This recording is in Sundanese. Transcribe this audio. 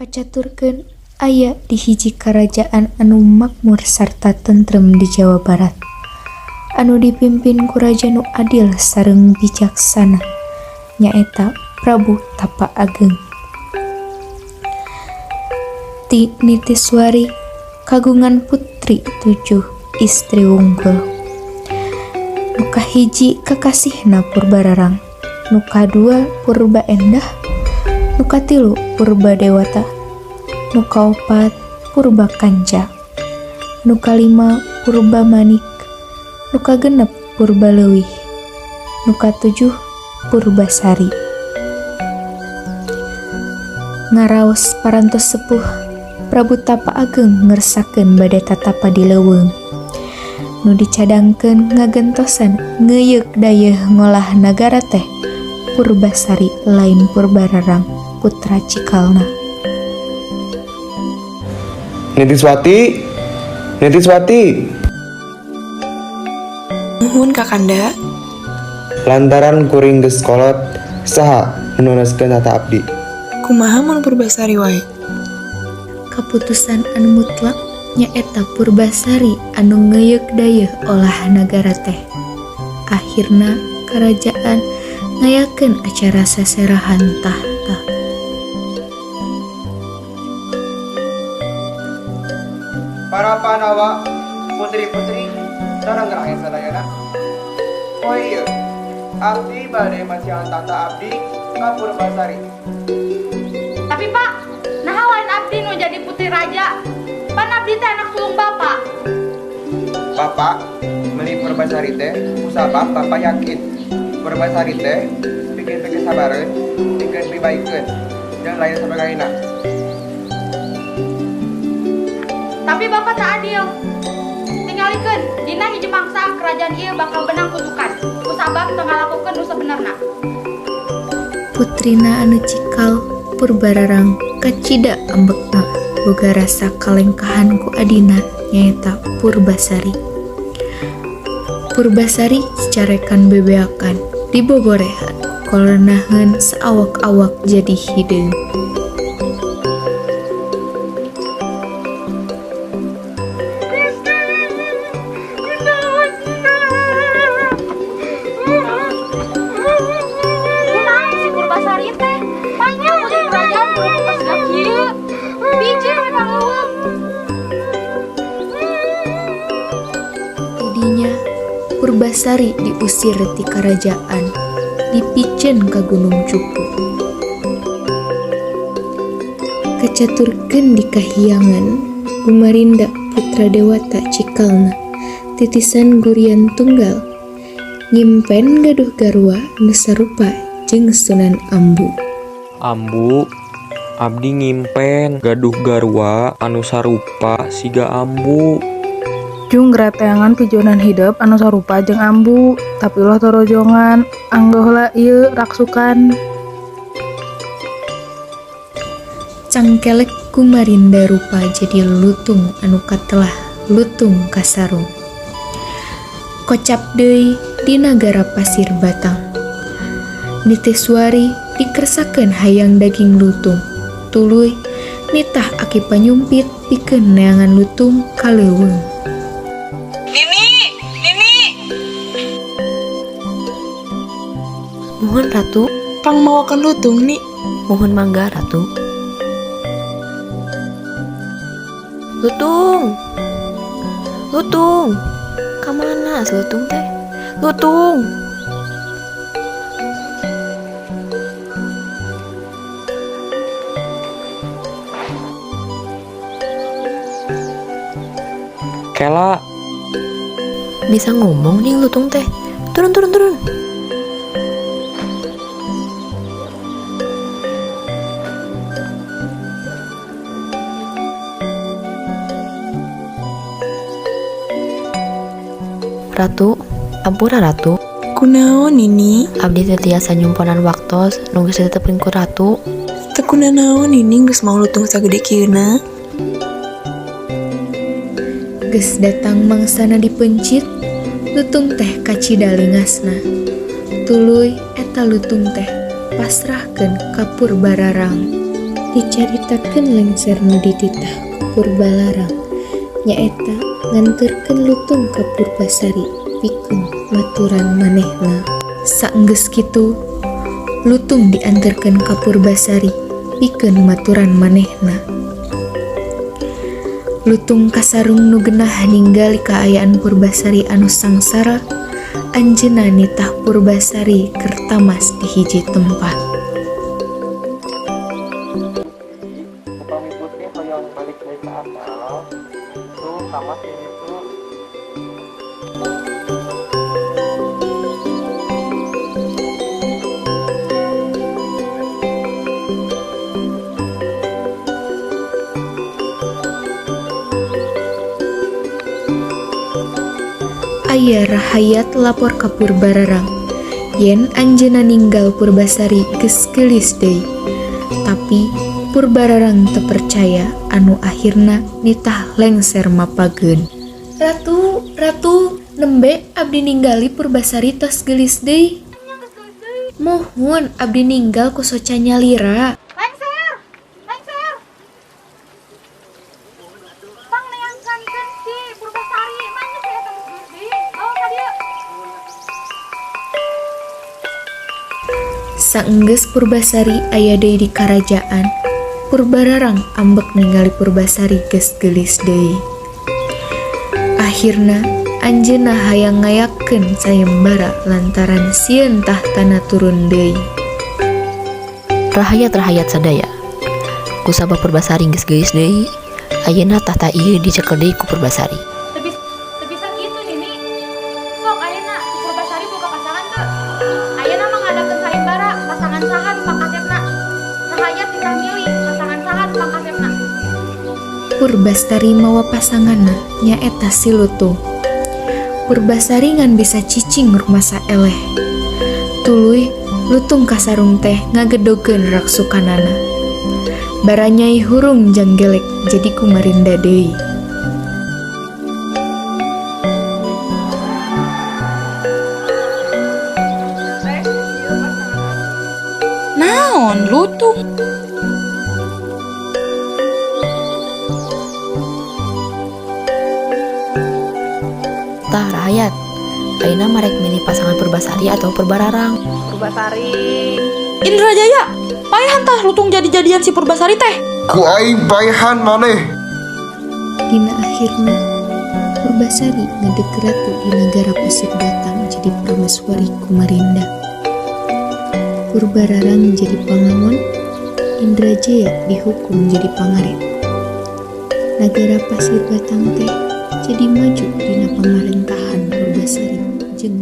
Kacaturkeun aya di hiji karajaan anu makmur sarta tentrem di Jawa Barat, anu dipimpin ku raja nu adil sareng bijaksana, nyaeta Prabu Tapa Ageng. Ti Nitiswari kagungan putri 7, istri unggul. Nu kahiji kakasihna Purbararang, nu kadua Purba Endah, nu katilu Purba Dewata, nu kaopat Purba Kanca, nu kalima Purba Manik, nu kagenep Purba Leuwih, nu katujuh Purba Sari. Ngaraos parantos sepuh, Prabu Tapa Ageng ngersakeun bade tatapa di leuweung, nu dicadangkeun ngagentosan ngeuyeuk dayeuh ngolah nagara teh Purbasari lain Purbararang putra cikalna. Nitiswati, Nuhun Kakanda. lantaran kuring geus kolot, saha nuneskeun tata abdi. Kumaha mun Purbasari wae? Kaputusan anu mutlak nyaeta Purbasari anu ngeuyeuk dayeuh olah nagara teh. Akhirna karajaan ngayakeun acara saserahan tahta. Para Panawa, putri-putri, sareng rakyat sadayana. Oh iya, abdi bade macian tata abdi ka Purbasari. Tapi Pak, nah lain abdi nu jadi putri raja. Pan abdi teh anak sulung bapak. Bapak, meli Purbasari teh, kusabab bapak yakin Purbasari teh bikin sabareun, bikin dibaikeun, jeung lain sabagayana. Tapi bapak tak adil. Tingalikeun, dina hiji mangsa kerajaan ieu bakal benang kutukan. Kusabab teu ngalakukeun nu sabenerna. Putrina anu cikal Purbararang kacida ambekna boga rasa kalengkahan ku adina nyaeta Purbasari. Purbasari carekan bebeakan dibogorehan kolonaheun saawak-awak jadi hideung. Kunaon si Purbasari teh? Panjang mun jadi kerajaan kudu pas dah kieu. Biji we pangleuweung. Tidinya Purbasari diusir ti karajaan, dipicen ka Gunung Cupu. Kacaturkeun di kahiyangan Gumarinda putra Dewata cikalna, titisan Gurian Tunggal, nyimpen gaduh garwa nu sarupa jeung Sunan Ambu. Ambu, abdi ngimpen gaduh garwa anu sarupa siga ambu. Jung grateangan pijonan hidup anu sarupa jeung ambu, tapi ulah torojongan, anggohla ieu raksukan. Cangkelek Gumarinda rupa jadi lutung anu katelah lutung kasarung. Kocap deui di nagara Pasir Batang. Nitiswari dikersakeun hayang daging lutung. Tuluy nitah aki panyumpit pikeun neangan lutung ka leuweung. Mohon Ratu, Pang mawakan lutung ni. mohon mangga Ratu. Lutung, Lutung, kamana si Lutung teh? Lutung. Kela, Bisa ngomong nih Lutung teh. Turun. Ratu, ampura Ratu. Kunaon ini? Abdi teu tiasa nyumponan waktos nu geus ditetepkeun ku Ratu. Teu kunaon ini geus mau lutung sagede kieuna. Geus datang mangsana dipencit, lutung teh kacida lingasna. Tuluy eta lutung teh pasrahkeun ka Purbararang. dicaritakeun lengser nu dititah ku Purbalarang nyaeta nganterkeun lutung ka Purbasari pikeun maturan manehna. Saenggeus kitu lutung dianterkeun ka Purbasari pikeun maturan manehna. Lutung kasarung nu genah ninggali kaayaan Purbasari anu sangsara, anjeunna nitah Purbasari keur tamas di hiji tempat. Upami putih hoyong balik deui ka asal tuh tamas ini tuh Aya rahayat lapor ka Purbararang yen anjeunna ninggal Purbasari geus geulis deui. Tapi Purbararang teu percaya anu akhirna nitah lengser mapageun. Ratu, nembe abdi ninggali Purbasari tos geulis deui. Mohon abdi ninggal ku soca nyalira. Lengser! Pang neangkankeun si Purbasari, mana saya tanggung gede. Bawa ka dieu. Saenggeus Purbasari aya deui di karajaan, Purbararang ambek ningali Purbasari geus geulis deui. Akhirna anjeunna hayang ngayakeun sayembara lantaran sieun tahtana turun deui. Rahayat sadaya. Kusabab Purbasari geus geulis deui, ayeuna tahta ieu dicekel deui ku Purbasari. Teu bisa kitu Nini. Sok ayeuna si Purbasari boga pasangan teu. Ayeuna mah ngadakeun sayembara pasangan saha nu pangkasepna. Rahayat tinggal milih pasangan saha nu pangkasepna. Purbastari mawa pasanganna nyaeta si Lutung. Purbasari ngan bisa cicing rumasa eleh. Tuluy Lutung kasarung teh ngagedogeun raksukanana. Baranyai hurung janggelek jadi kumarinda deui. Naon lutung? Tah rahayat, ayeuna marek milih pasangan Purbasari atau Purbararang. Indrajaya, paehan tah lutung jadi-jadian si Purbasari teh. Ku aing paehan maneh. Dina akhirna Purbasari ngadeg ratu di negara Pasir Batang jadi prameswari Kumarinda. Purbararang jadi pangamon, Indrajaya dihukum jadi pangarit. Nagara Pasir Batang teh jadi maju dina pamarentahan Purbasari jeung